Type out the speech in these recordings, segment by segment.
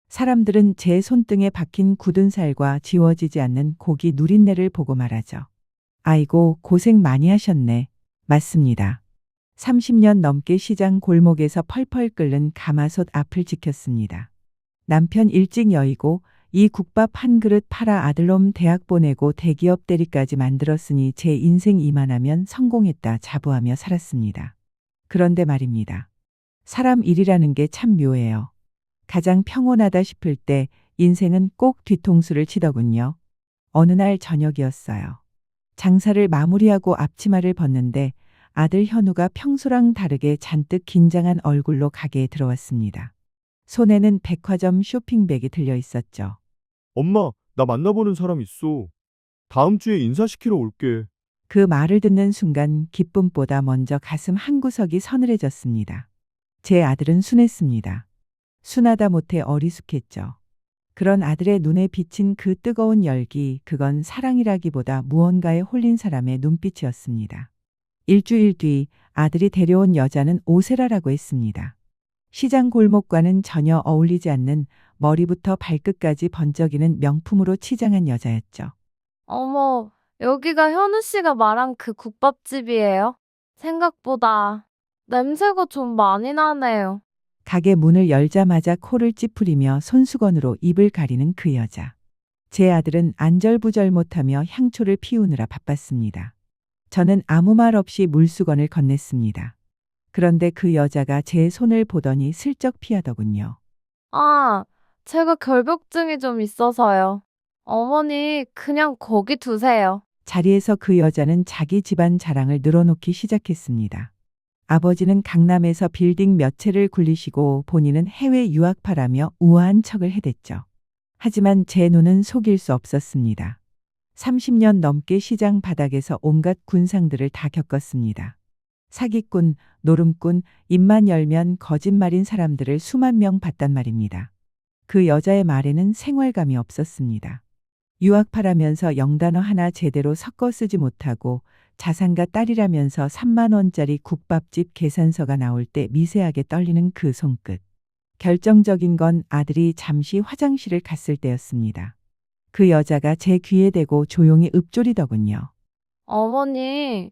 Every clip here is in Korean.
사람들은 제 손등에 박힌 굳은 살과 지워지지 않는 고기 누린내를 보고 말하죠. 아이고, 고생 많이 하셨네. 맞습니다. 30년 넘게 시장 골목에서 펄펄 끓는 가마솥 앞을 지켰습니다. 남편 일찍 여의고 이 국밥 한 그릇 팔아 아들놈 대학 보내고 대기업 대리까지 만들었으니 제 인생 이만하면 성공했다 자부하며 살았습니다. 그런데 말입니다. 사람 일이라는 게 참 묘해요. 가장 평온하다 싶을 때 인생은 꼭 뒤통수를 치더군요. 어느 날 저녁이었어요. 장사를 마무리하고 앞치마를 벗는데 아들 현우가 평소랑 다르게 잔뜩 긴장한 얼굴로 가게에 들어왔습니다. 손에는 백화점 쇼핑백이 들려 있었죠. 엄마, 나 만나보는 사람 있어. 다음 주에 인사시키러 올게. 그 말을 듣는 순간 기쁨보다 먼저 가슴 한구석이 서늘해졌습니다. 제 아들은 순했습니다. 순하다 못해 어리숙했죠. 그런 아들의 눈에 비친 그 뜨거운 열기, 그건 사랑이라기보다 무언가에 홀린 사람의 눈빛이었습니다. 일주일 뒤 아들이 데려온 여자는 오세라라고 했습니다. 시장 골목과는 전혀 어울리지 않는 머리부터 발끝까지 번쩍이는 명품으로 치장한 여자였죠. 어머, 여기가 현우 씨가 말한 그 국밥집이에요? 생각보다 냄새가 좀 많이 나네요. 가게 문을 열자마자 코를 찌푸리며 손수건으로 입을 가리는 그 여자. 제 아들은 안절부절 못하며 향초를 피우느라 바빴습니다. 저는 아무 말 없이 물수건을 건넸습니다. 그런데 그 여자가 제 손을 보더니 슬쩍 피하더군요. 아, 제가 결벽증이 좀 있어서요. 어머니, 그냥 거기 두세요. 자리에서 그 여자는 자기 집안 자랑을 늘어놓기 시작했습니다. 아버지는 강남에서 빌딩 몇 채를 굴리시고 본인은 해외 유학파라며 우아한 척을 해댔죠. 하지만 제 눈은 속일 수 없었습니다. 30년 넘게 시장 바닥에서 온갖 군상들을 다 겪었습니다. 사기꾼, 노름꾼, 입만 열면 거짓말인 사람들을 수만 명 봤단 말입니다. 그 여자의 말에는 생활감이 없었습니다. 유학파라면서 영단어 하나 제대로 섞어 쓰지 못하고 자산가 딸이라면서 3만 원짜리 국밥집 계산서가 나올 때 미세하게 떨리는 그 손끝. 결정적인 건 아들이 잠시 화장실을 갔을 때였습니다. 그 여자가 제 귀에 대고 조용히 읊조리더군요. 어머니,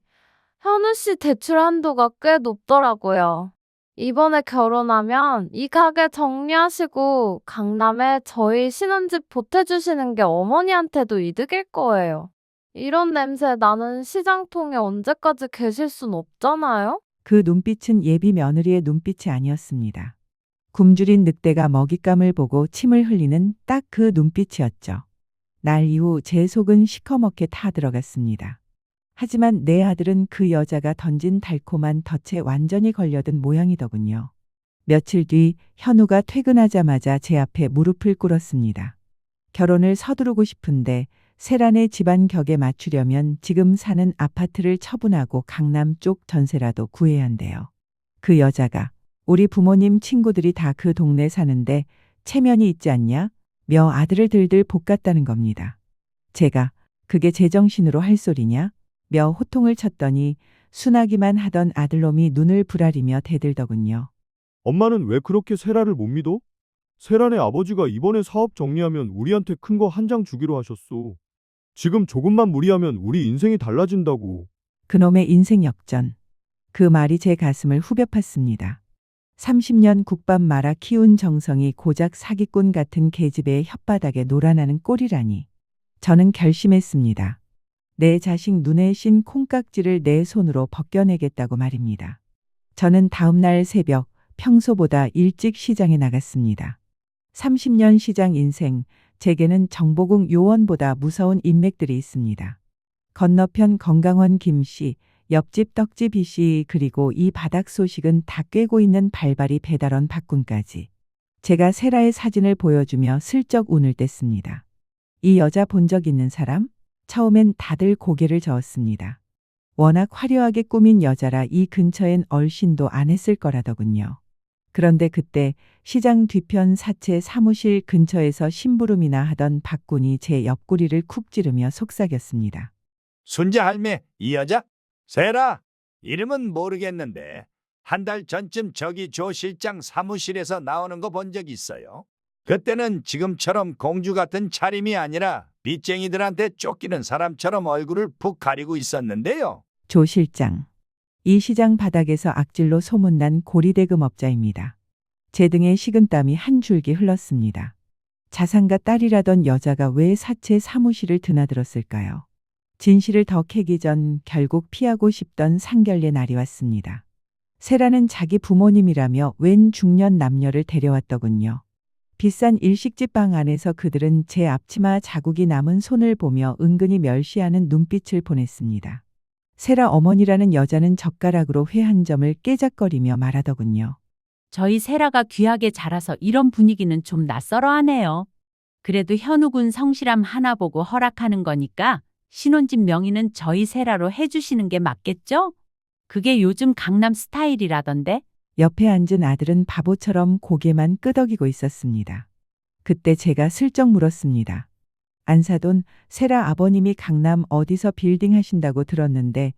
현우 씨 대출 한도가 꽤 높더라고요. 이번에 결혼하면 이 가게 정리하시고 강남에 저희 신혼집 보태주시는 게 어머니한테도 이득일 거예요. 이런 냄새 나는 시장통에 언제까지 계실 순 없잖아요? 그 눈빛은 예비 며느리의 눈빛이 아니었습니다. 굶주린 늑대가 먹잇감을 보고 침을 흘리는 딱 그 눈빛이었죠. 날 이후 제 속은 시커멓게 타들어갔습니다. 하지만 내 아들은 그 여자가 던진 달콤한 덫에 완전히 걸려든 모양이더군요. 며칠 뒤 현우가 퇴근하자마자 제 앞에 무릎을 꿇었습니다. 결혼을 서두르고 싶은데 세란의 집안 격에 맞추려면 지금 사는 아파트를 처분하고 강남 쪽 전세라도 구해야 한대요. 그 여자가 우리 부모님 친구들이 다 그 동네 사는데 체면이 있지 않냐? 며 아들을 들들 볶았다는 겁니다. 제가 그게 제정신으로 할 소리냐? 며 호통을 쳤더니 순하기만 하던 아들놈이 눈을 부라리며 대들더군요. 엄마는 왜 그렇게 세라를 못 믿어? 세란의 아버지가 이번에 사업 정리하면 우리한테 큰 거 한 장 주기로 하셨어. 지금 조금만 무리하면 우리 인생이 달라진다고. 그놈의 인생 역전. 그 말이 제 가슴을 후벼 팠습니다. 30년 국밥 말아 키운 정성이 고작 사기꾼 같은 계집애의 혓바닥에 놀아나는 꼴이라니. 저는 결심했습니다. 내 자식 눈에 씬 콩깍지를 내 손으로 벗겨내겠다고 말입니다. 저는 다음 날 새벽 평소보다 일찍 시장에 나갔습니다. 30년 시장 인생, 제게는 정보궁 요원보다 무서운 인맥들이 있습니다. 건너편 건강원 김씨, 옆집 떡집 이씨, 그리고 이 바닥 소식은 다 꿰고 있는 발발이 배달원 박군까지. 제가 세라의 사진을 보여주며 슬쩍 운을 뗐습니다. 이 여자 본 적 있는 사람? 처음엔 다들 고개를 저었습니다. 워낙 화려하게 꾸민 여자라 이 근처엔 얼씬도 안 했을 거라더군요. 그런데 그때 시장 뒤편 사채 사무실 근처에서 심부름이나 하던 박군이 제 옆구리를 쿡 찌르며 속삭였습니다. 순자 할매, 이 여자? 세라, 이름은 모르겠는데 한 달 전쯤 저기 조 실장 사무실에서 나오는 거 본 적 있어요. 그때는 지금처럼 공주 같은 차림이 아니라 빚쟁이들한테 쫓기는 사람처럼 얼굴을 푹 가리고 있었는데요. 조 실장. 이 시장 바닥에서 악질로 소문난 고리대금업자입니다. 제 등에 식은땀이 한 줄기 흘렀습니다. 자상가 딸이라던 여자가 왜 사채 사무실을 드나들었을까요? 진실을 더 캐기 전 결국 피하고 싶던 상견례 날이 왔습니다. 세라는 자기 부모님이라며 웬 중년 남녀를 데려왔더군요. 비싼 일식집 방 안에서 그들은 제 앞치마 자국이 남은 손을 보며 은근히 멸시하는 눈빛을 보냈습니다. 세라 어머니라는 여자는 젓가락으로 회 한 점을 깨작거리며 말하더군요. 저희 세라가 귀하게 자라서 이런 분위기는 좀 낯설어하네요. 그래도 현우군 성실함 하나 보고 허락하는 거니까 신혼집 명의는 저희 세라로 해주시는 게 맞겠죠? 그게 요즘 강남 스타일이라던데. 옆에 앉은 아들은 바보처럼 고개만 끄덕이고 있었습니다. 그때 제가 슬쩍 물었습니다. 안사돈, 세라 아버님이 강남 어디서 빌딩 하신다고 들었는데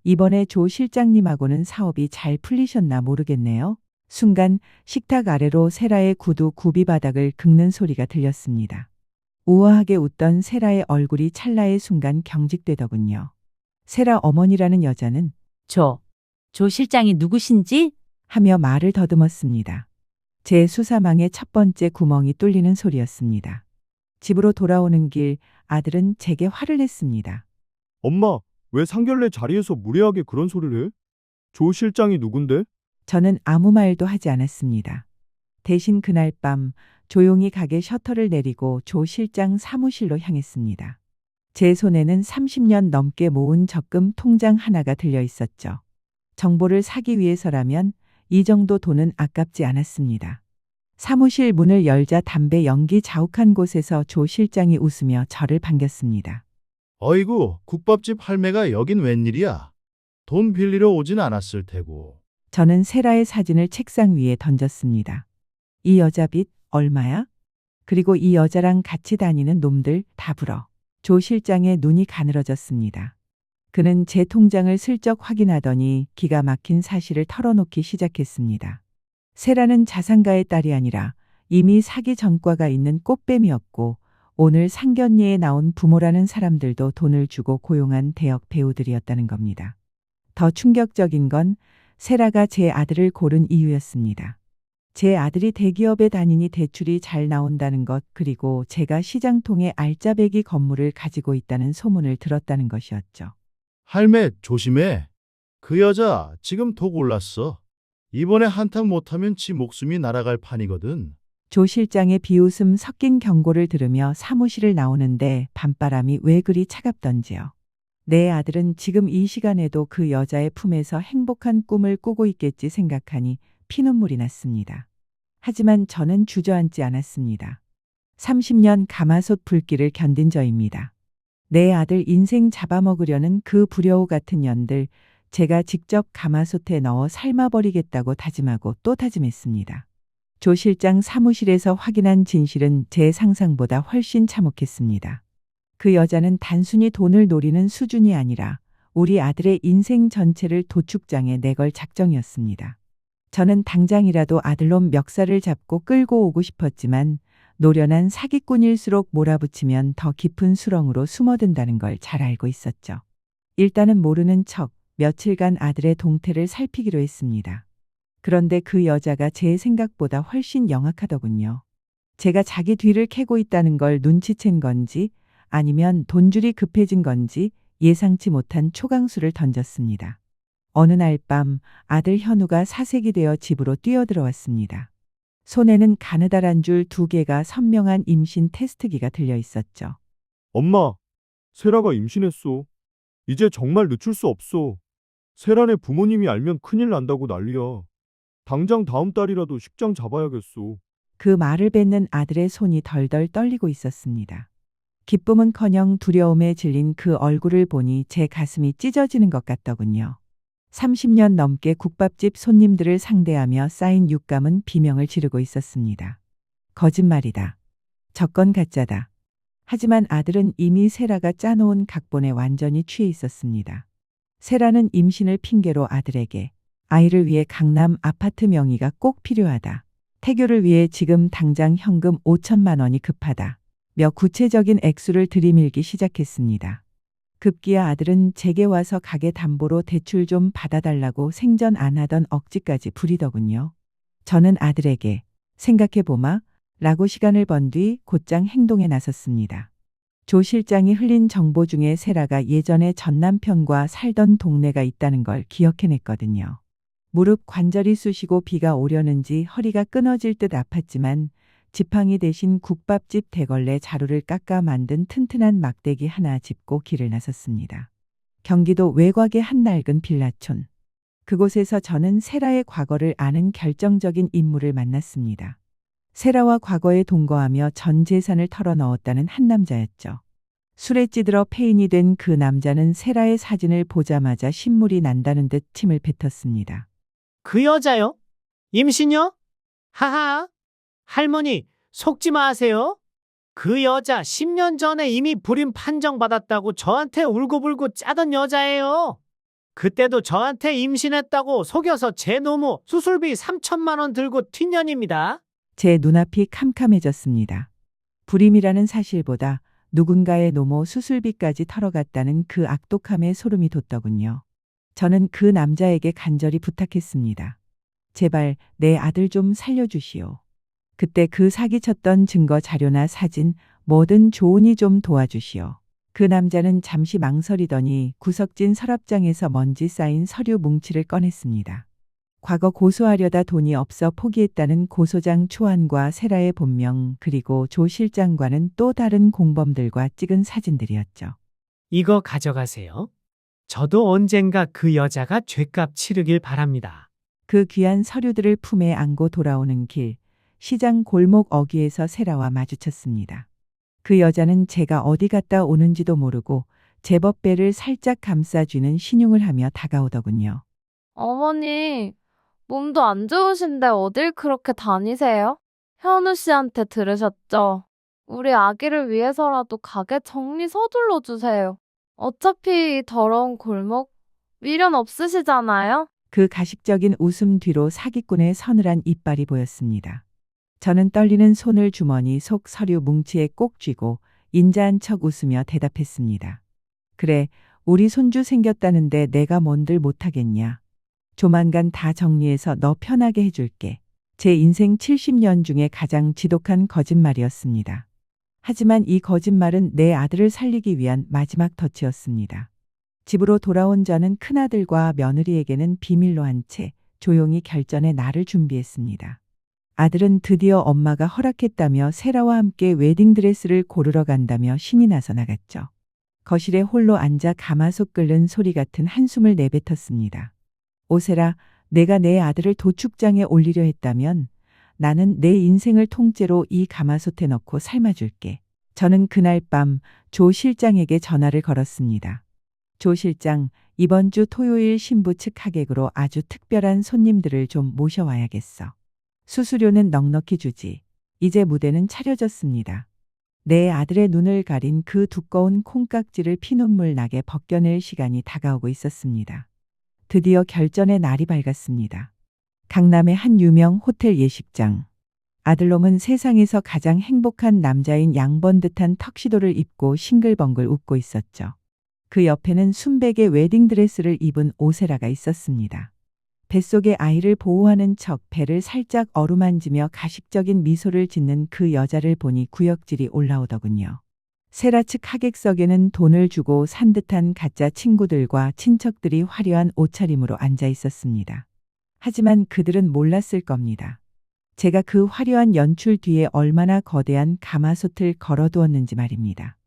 이번에 조 실장님하고는 사업이 잘 풀리셨나 모르겠네요. 순간 식탁 아래로 세라의 구두 구비바닥을 긁는 소리가 들렸습니다. 우아하게 웃던 세라의 얼굴이 찰나의 순간 경직되더군요. 세라 어머니라는 여자는 조 실장이 누구신지? 하며 말을 더듬었습니다. 제 수사망의 첫 번째 구멍이 뚫리는 소리였습니다. 집으로 돌아오는 길 아들은 제게 화를 냈습니다. 엄마, 왜 상견례 자리에서 무례하게 그런 소리를 해? 조 실장이 누군데? 저는 아무 말도 하지 않았습니다. 대신 그날 밤 조용히 가게 셔터를 내리고 조 실장 사무실로 향했습니다. 제 손에는 30년 넘게 모은 적금 통장 하나가 들려 있었죠. 정보를 사기 위해서라면 이 정도 돈은 아깝지 않았습니다. 사무실 문을 열자 담배 연기 자욱한 곳에서 조 실장이 웃으며 저를 반겼습니다. 어이구, 국밥집 할매가 여긴 웬일이야? 돈 빌리러 오진 않았을 테고. 저는 세라의 사진을 책상 위에 던졌습니다. 이 여자 빚 얼마야? 그리고 이 여자랑 같이 다니는 놈들 다 불어. 조 실장의 눈이 가늘어졌습니다. 그는 제 통장을 슬쩍 확인하더니 기가 막힌 사실을 털어놓기 시작했습니다. 세라는 자산가의 딸이 아니라 이미 사기 전과가 있는 꽃뱀이었고 오늘 상견례에 나온 부모라는 사람들도 돈을 주고 고용한 대역 배우들이었다는 겁니다. 더 충격적인 건 세라가 제 아들을 고른 이유였습니다. 제 아들이 대기업에 다니니 대출이 잘 나온다는 것 그리고 제가 시장통에 알짜배기 건물을 가지고 있다는 소문을 들었다는 것이었죠. 할매, 조심해. 그 여자 지금 독 올랐어. 이번에 한탕 못하면 지 목숨이 날아갈 판이거든. 조 실장의 비웃음 섞인 경고를 들으며 사무실을 나오는데 밤바람이 왜 그리 차갑던지요. 내 아들은 지금 이 시간에도 그 여자의 품에서 행복한 꿈을 꾸고 있겠지 생각하니 피눈물이 났습니다. 하지만 저는 주저앉지 않았습니다. 30년 가마솥 불길을 견딘 저입니다. 내 아들 인생 잡아먹으려는 그 불효우 같은 년들 제가 직접 가마솥에 넣어 삶아버리겠다고 다짐하고 또 다짐했습니다. 조 실장 사무실에서 확인한 진실은 제 상상보다 훨씬 참혹했습니다. 그 여자는 단순히 돈을 노리는 수준이 아니라 우리 아들의 인생 전체를 도축장에 내걸 작정이었습니다. 저는 당장이라도 아들놈 멱살을 잡고 끌고 오고 싶었지만 노련한 사기꾼일수록 몰아붙이면 더 깊은 수렁으로 숨어든다는 걸 잘 알고 있었죠. 일단은 모르는 척 며칠간 아들의 동태를 살피기로 했습니다. 그런데 그 여자가 제 생각보다 훨씬 영악하더군요. 제가 자기 뒤를 캐고 있다는 걸 눈치챈 건지 아니면 돈줄이 급해진 건지 예상치 못한 초강수를 던졌습니다. 어느 날 밤 아들 현우가 사색이 되어 집으로 뛰어들어왔습니다. 손에는 가느다란 줄 2개가 선명한 임신 테스트기가 들려 있었죠. 엄마, 세라가 임신했어. 이제 정말 늦출 수 없어. 세라네 부모님이 알면 큰일 난다고 난리야. 당장 다음 달이라도 식장 잡아야겠어. 그 말을 뱉는 아들의 손이 덜덜 떨리고 있었습니다. 기쁨은커녕 두려움에 질린 그 얼굴을 보니 제 가슴이 찢어지는 것 같더군요. 30년 넘게 국밥집 손님들을 상대하며 쌓인 육감은 비명을 지르고 있었습니다. 거짓말이다. 적건 가짜다. 하지만 아들은 이미 세라가 짜놓은 각본에 완전히 취해 있었습니다. 세라는 임신을 핑계로 아들에게 아이를 위해 강남 아파트 명의가 꼭 필요하다. 태교를 위해 지금 당장 현금 5천만 원이 급하다. 며 구체적인 액수를 들이밀기 시작했습니다. 급기야 아들은 제게 와서 가게 담보로 대출 좀 받아달라고 생전 안 하던 억지까지 부리더군요. 저는 아들에게 생각해보마 라고 시간을 번 뒤 곧장 행동에 나섰습니다. 조 실장이 흘린 정보 중에 세라가 예전에 전 남편과 살던 동네가 있다는 걸 기억해냈거든요. 무릎 관절이 쑤시고 비가 오려는지 허리가 끊어질 듯 아팠지만 지팡이 대신 국밥집 대걸레 자루를 깎아 만든 튼튼한 막대기 하나 짚고 길을 나섰습니다. 경기도 외곽의 한 낡은 빌라촌. 그곳에서 저는 세라의 과거를 아는 결정적인 인물을 만났습니다. 세라와 과거에 동거하며 전 재산을 털어넣었다는 한 남자였죠. 술에 찌들어 폐인이 된 그 남자는 세라의 사진을 보자마자 신물이 난다는 듯 침을 뱉었습니다. 그 여자요? 임신요? 하하. 할머니, 속지 마세요. 그 여자 10년 전에 이미 불임 판정받았다고 저한테 울고불고 짜던 여자예요. 그때도 저한테 임신했다고 속여서 제 노모 수술비 3천만 원 들고 튄 년입니다. 제 눈앞이 캄캄해졌습니다. 불임이라는 사실보다 누군가의 노모 수술비까지 털어갔다는 그 악독함에 소름이 돋더군요. 저는 그 남자에게 간절히 부탁했습니다. 제발 내 아들 좀 살려주시오. 그때 그 사기쳤던 증거 자료나 사진 뭐든 좋으니 좀 도와주시오. 그 남자는 잠시 망설이더니 구석진 서랍장에서 먼지 쌓인 서류 뭉치를 꺼냈습니다. 과거 고소하려다 돈이 없어 포기했다는 고소장 초안과 세라의 본명 그리고 조 실장과는 또 다른 공범들과 찍은 사진들이었죠. 이거 가져가세요. 저도 언젠가 그 여자가 죗값 치르길 바랍니다. 그 귀한 서류들을 품에 안고 돌아오는 길, 시장 골목 어귀에서 세라와 마주쳤습니다. 그 여자는 제가 어디 갔다 오는지도 모르고 제법배를 살짝 감싸쥐는 신용을 하며 다가오더군요. 어머니, 몸도 안 좋으신데 어딜 그렇게 다니세요? 현우 씨한테 들으셨죠? 우리 아기를 위해서라도 가게 정리 서둘러 주세요. 어차피 이 더러운 골목 미련 없으시잖아요? 그 가식적인 웃음 뒤로 사기꾼의 서늘한 이빨이 보였습니다. 저는 떨리는 손을 주머니 속 서류 뭉치에 꼭 쥐고 인자한 척 웃으며 대답했습니다. 그래, 우리 손주 생겼다는데 내가 뭔들 못하겠냐. 조만간 다 정리해서 너 편하게 해줄게. 제 인생 70년 중에 가장 지독한 거짓말이었습니다. 하지만 이 거짓말은 내 아들을 살리기 위한 마지막 덫이었습니다. 집으로 돌아온 저는 큰아들과 며느리에게는 비밀로 한 채 조용히 결전의 날을 준비했습니다. 아들은 드디어 엄마가 허락했다며 세라와 함께 웨딩드레스를 고르러 간다며 신이 나서 나갔죠. 거실에 홀로 앉아 가마솥 끓는 소리 같은 한숨을 내뱉었습니다. 오세라, 내가 내 아들을 도축장에 올리려 했다면 나는 내 인생을 통째로 이 가마솥에 넣고 삶아줄게. 저는 그날 밤 조 실장에게 전화를 걸었습니다. 조 실장, 이번 주 토요일 신부 측 하객으로 아주 특별한 손님들을 좀 모셔와야겠어. 수수료는 넉넉히 주지. 이제 무대는 차려졌습니다. 내 아들의 눈을 가린 그 두꺼운 콩깍지를 피눈물 나게 벗겨낼 시간이 다가오고 있었습니다. 드디어 결전의 날이 밝았습니다. 강남의 한 유명 호텔 예식장. 아들놈은 세상에서 가장 행복한 남자인 양번 듯한 턱시도를 입고 싱글벙글 웃고 있었죠. 그 옆에는 순백의 웨딩드레스를 입은 오세라가 있었습니다. 뱃속의 아이를 보호하는 척 배를 살짝 어루만지며 가식적인 미소를 짓는 그 여자를 보니 구역질이 올라오더군요. 세라 측 하객석에는 돈을 주고 산 듯한 가짜 친구들과 친척들이 화려한 옷차림으로 앉아 있었습니다. 하지만 그들은 몰랐을 겁니다. 제가 그 화려한 연출 뒤에 얼마나 거대한 가마솥을 걸어두었는지 말입니다.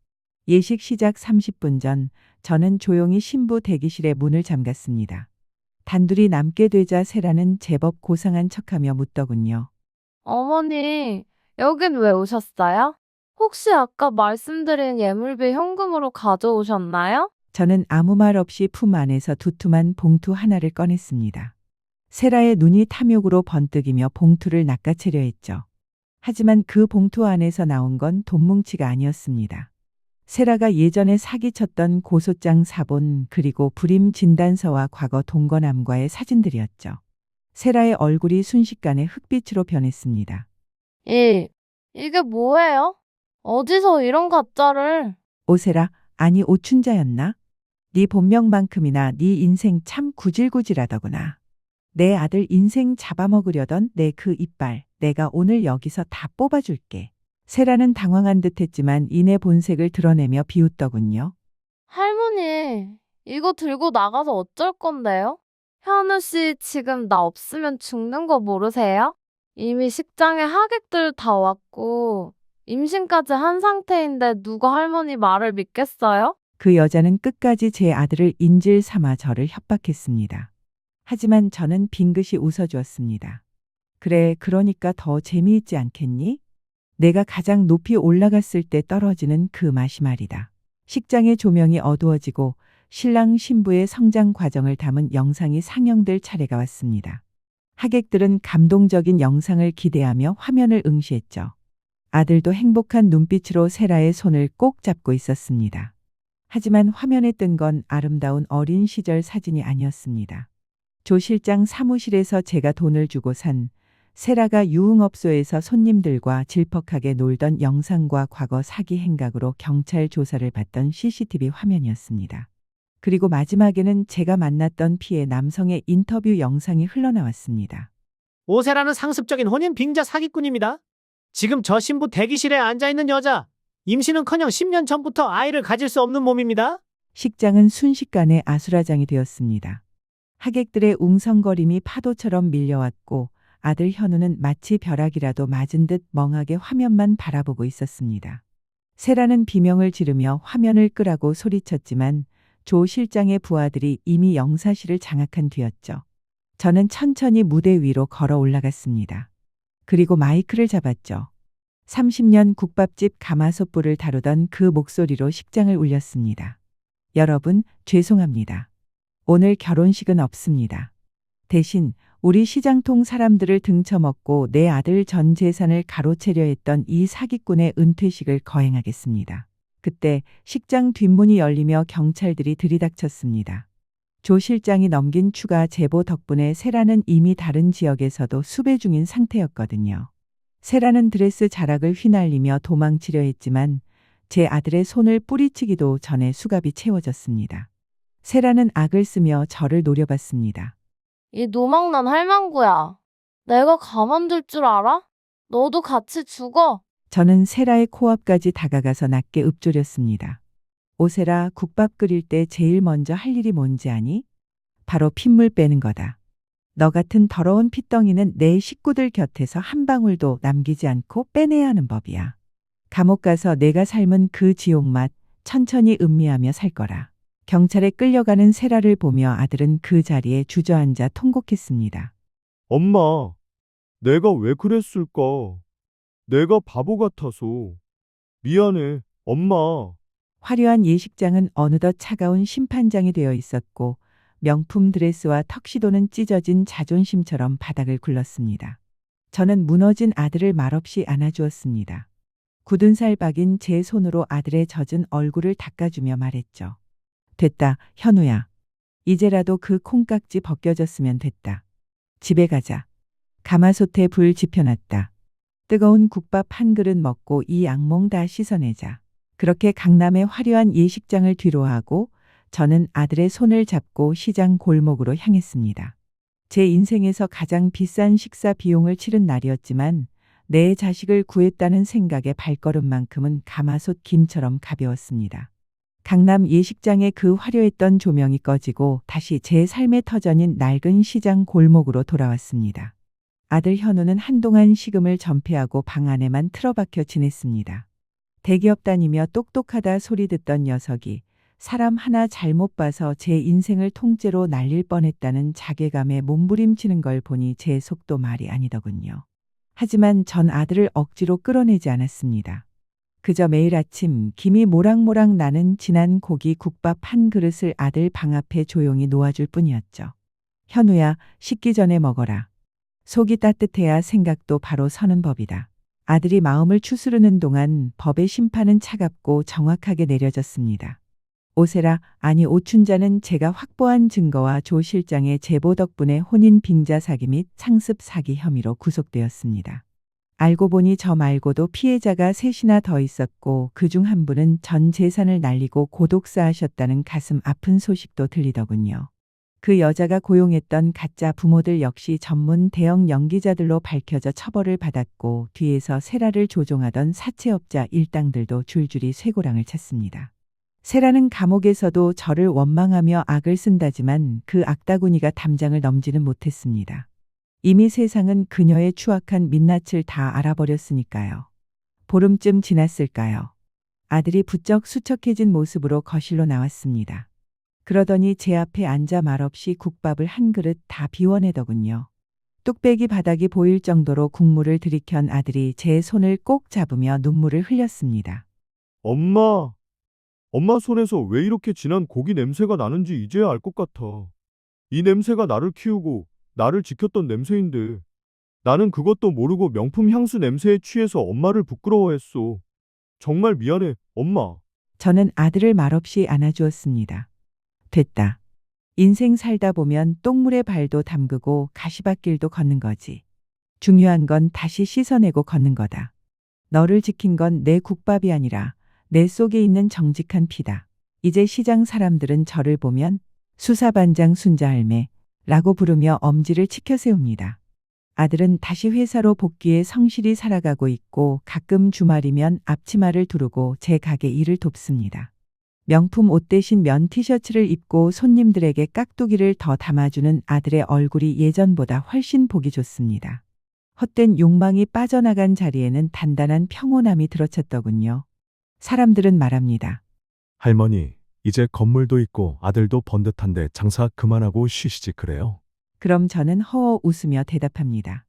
예식 시작 30분 전 저는 조용히 신부 대기실의 문을 잠갔습니다. 단둘이 남게 되자 세라는 제법 고상한 척하며 묻더군요. 어머니, 여긴 왜 오셨어요? 혹시 아까 말씀드린 예물비 현금으로 가져오셨나요? 저는 아무 말 없이 품 안에서 두툼한 봉투 하나를 꺼냈습니다. 세라의 눈이 탐욕으로 번뜩이며 봉투를 낚아채려 했죠. 하지만 그 봉투 안에서 나온 건 돈뭉치가 아니었습니다. 세라가 예전에 사기쳤던 고소장 사본 그리고 불임 진단서와 과거 동거남과의 사진들이었죠. 세라의 얼굴이 순식간에 흑빛으로 변했습니다. 이게 뭐예요? 어디서 이런 가짜를? 오세라, 아니 오춘자였나? 네 본명만큼이나 네 인생 참 구질구질하더구나. 내 아들 인생 잡아먹으려던 내 그 이빨, 내가 오늘 여기서 다 뽑아줄게. 세라는 당황한 듯했지만 이내 본색을 드러내며 비웃더군요. 할머니, 이거 들고 나가서 어쩔 건데요? 현우 씨 지금 나 없으면 죽는 거 모르세요? 이미 식장에 하객들 다 왔고 임신까지 한 상태인데 누가 할머니 말을 믿겠어요? 그 여자는 끝까지 제 아들을 인질 삼아 저를 협박했습니다. 하지만 저는 빙긋이 웃어주었습니다. 그래, 그러니까 더 재미있지 않겠니? 내가 가장 높이 올라갔을 때 떨어지는 그 맛이 말이다. 식장의 조명이 어두워지고 신랑 신부의 성장 과정을 담은 영상이 상영될 차례가 왔습니다. 하객들은 감동적인 영상을 기대하며 화면을 응시했죠. 아들도 행복한 눈빛으로 세라의 손을 꼭 잡고 있었습니다. 하지만 화면에 뜬 건 아름다운 어린 시절 사진이 아니었습니다. 조 실장 사무실에서 제가 돈을 주고 산 세라가 유흥업소에서 손님들과 질퍽하게 놀던 영상과 과거 사기 행각으로 경찰 조사를 받던 CCTV 화면이었습니다. 그리고 마지막에는 제가 만났던 피해 남성의 인터뷰 영상이 흘러나왔습니다. 오세라는 상습적인 혼인 빙자 사기꾼입니다. 지금 저 신부 대기실에 앉아있는 여자, 임신은커녕 10년 전부터 아이를 가질 수 없는 몸입니다. 식장은 순식간에 아수라장이 되었습니다. 하객들의 웅성거림이 파도처럼 밀려왔고 아들 현우는 마치 벼락이라도 맞은 듯 멍하게 화면만 바라보고 있었습니다. 세라는 비명을 지르며 화면을 끄라고 소리쳤지만 조 실장의 부하들이 이미 영사실을 장악한 뒤였죠. 저는 천천히 무대 위로 걸어 올라갔습니다. 그리고 마이크를 잡았죠. 30년 국밥집 가마솥불을 다루던 그 목소리로 식장을 울렸습니다. 여러분, 죄송합니다. 오늘 결혼식은 없습니다. 대신 우리 시장통 사람들을 등쳐먹고 내 아들 전 재산을 가로채려 했던 이 사기꾼의 은퇴식을 거행하겠습니다. 그때 식장 뒷문이 열리며 경찰들이 들이닥쳤습니다. 조 실장이 넘긴 추가 제보 덕분에 세라는 이미 다른 지역에서도 수배 중인 상태였거든요. 세라는 드레스 자락을 휘날리며 도망치려 했지만 제 아들의 손을 뿌리치기도 전에 수갑이 채워졌습니다. 세라는 악을 쓰며 저를 노려봤습니다. 이 노망난 할망구야. 내가 가만둘 줄 알아? 너도 같이 죽어. 저는 세라의 코앞까지 다가가서 낮게 읊조렸습니다. 오세라, 국밥 끓일 때 제일 먼저 할 일이 뭔지 아니? 바로 핏물 빼는 거다. 너 같은 더러운 핏덩이는 내 식구들 곁에서 한 방울도 남기지 않고 빼내야 하는 법이야. 감옥 가서 내가 삶은 그 지옥맛 천천히 음미하며 살 거라. 경찰에 끌려가는 세라를 보며 아들은 그 자리에 주저앉아 통곡했습니다. 엄마, 내가 왜 그랬을까? 내가 바보 같아서. 미안해, 엄마. 화려한 예식장은 어느덧 차가운 심판장이 되어 있었고 명품 드레스와 턱시도는 찢어진 자존심처럼 바닥을 굴렀습니다. 저는 무너진 아들을 말없이 안아주었습니다. 굳은 살 박인 제 손으로 아들의 젖은 얼굴을 닦아주며 말했죠. 됐다, 현우야. 이제라도 그 콩깍지 벗겨졌으면 됐다. 집에 가자. 가마솥에 불 지펴놨다. 뜨거운 국밥 한 그릇 먹고 이 악몽 다 씻어내자. 그렇게 강남의 화려한 예식장을 뒤로하고 저는 아들의 손을 잡고 시장 골목으로 향했습니다. 제 인생에서 가장 비싼 식사 비용을 치른 날이었지만 내 자식을 구했다는 생각에 발걸음만큼은 가마솥 김처럼 가벼웠습니다. 강남 예식장의 그 화려했던 조명이 꺼지고 다시 제 삶의 터전인 낡은 시장 골목으로 돌아왔습니다. 아들 현우는 한동안 식음을 전폐하고 방 안에만 틀어박혀 지냈습니다. 대기업 다니며 똑똑하다 소리 듣던 녀석이 사람 하나 잘못 봐서 제 인생을 통째로 날릴 뻔했다는 자괴감에 몸부림치는 걸 보니 제 속도 말이 아니더군요. 하지만 전 아들을 억지로 끌어내지 않았습니다. 그저 매일 아침 김이 모락모락 나는 진한 고기 국밥 한 그릇을 아들 방 앞에 조용히 놓아줄 뿐이었죠. 현우야, 식기 전에 먹어라. 속이 따뜻해야 생각도 바로 서는 법이다. 아들이 마음을 추스르는 동안 법의 심판은 차갑고 정확하게 내려졌습니다. 오세라, 아니 오춘자는 제가 확보한 증거와 조 실장의 제보 덕분에 혼인 빙자 사기 및 상습 사기 혐의로 구속되었습니다. 알고 보니 저 말고도 피해자가 셋이나 더 있었고 그중 한 분은 전 재산을 날리고 고독사하셨다는 가슴 아픈 소식도 들리더군요. 그 여자가 고용했던 가짜 부모들 역시 전문 대형 연기자들로 밝혀져 처벌을 받았고 뒤에서 세라를 조종하던 사채업자 일당들도 줄줄이 쇠고랑을 쳤습니다. 세라는 감옥에서도 저를 원망하며 악을 쓴다지만 그 악다구니가 담장을 넘지는 못했습니다. 이미 세상은 그녀의 추악한 민낯을 다 알아버렸으니까요. 보름쯤 지났을까요? 아들이 부쩍 수척해진 모습으로 거실로 나왔습니다. 그러더니 제 앞에 앉아 말없이 국밥을 한 그릇 다 비워내더군요. 뚝배기 바닥이 보일 정도로 국물을 들이켠 아들이 제 손을 꼭 잡으며 눈물을 흘렸습니다. 엄마 손에서 왜 이렇게 진한 고기 냄새가 나는지 이제야 알 것 같아. 이 냄새가 나를 키우고 나를 지켰던 냄새인데 나는 그것도 모르고 명품 향수 냄새에 취해서 엄마를 부끄러워했어. 정말 미안해, 엄마. 저는 아들을 말없이 안아주었습니다. 됐다. 인생 살다 보면 똥물에 발도 담그고 가시밭길도 걷는 거지. 중요한 건 다시 씻어내고 걷는 거다. 너를 지킨 건 내 국밥이 아니라 내 속에 있는 정직한 피다. 이제 시장 사람들은 저를 보면 수사반장 순자할매라고 부르며 엄지를 치켜세웁니다. 아들은 다시 회사로 복귀해 성실히 살아가고 있고 가끔 주말이면 앞치마를 두르고 제 가게 일을 돕습니다. 명품 옷 대신 면 티셔츠를 입고 손님들에게 깍두기를 더 담아주는 아들의 얼굴이 예전보다 훨씬 보기 좋습니다. 헛된 욕망이 빠져나간 자리에는 단단한 평온함이 들어찼더군요. 사람들은 말합니다. 할머니, 이제 건물도 있고 아들도 번듯한데 장사 그만하고 쉬시지 그래요? 그럼 저는 허어 웃으며 대답합니다.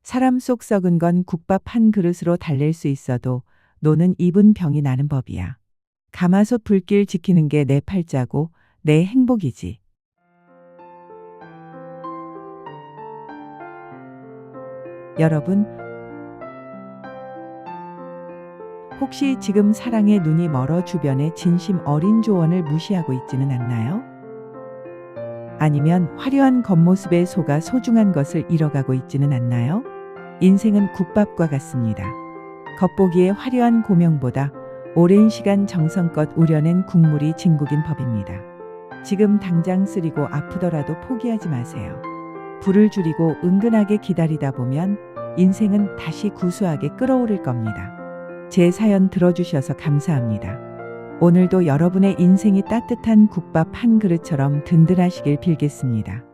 사람 속 썩은 건 국밥 한 그릇으로 달랠 수 있어도 노는 입은 병이 나는 법이야. 가마솥 불길 지키는 게 내 팔자고 내 행복이지. 여러분, 혹시 지금 사랑의 눈이 멀어 주변의 진심 어린 조언을 무시하고 있지는 않나요? 아니면 화려한 겉모습에 속아 소중한 것을 잃어가고 있지는 않나요? 인생은 국밥과 같습니다. 겉보기에 화려한 고명보다 오랜 시간 정성껏 우려낸 국물이 진국인 법입니다. 지금 당장 쓰리고 아프더라도 포기하지 마세요. 불을 줄이고 은근하게 기다리다 보면 인생은 다시 구수하게 끓어오를 겁니다. 제 사연 들어주셔서 감사합니다. 오늘도 여러분의 인생이 따뜻한 국밥 한 그릇처럼 든든하시길 빌겠습니다.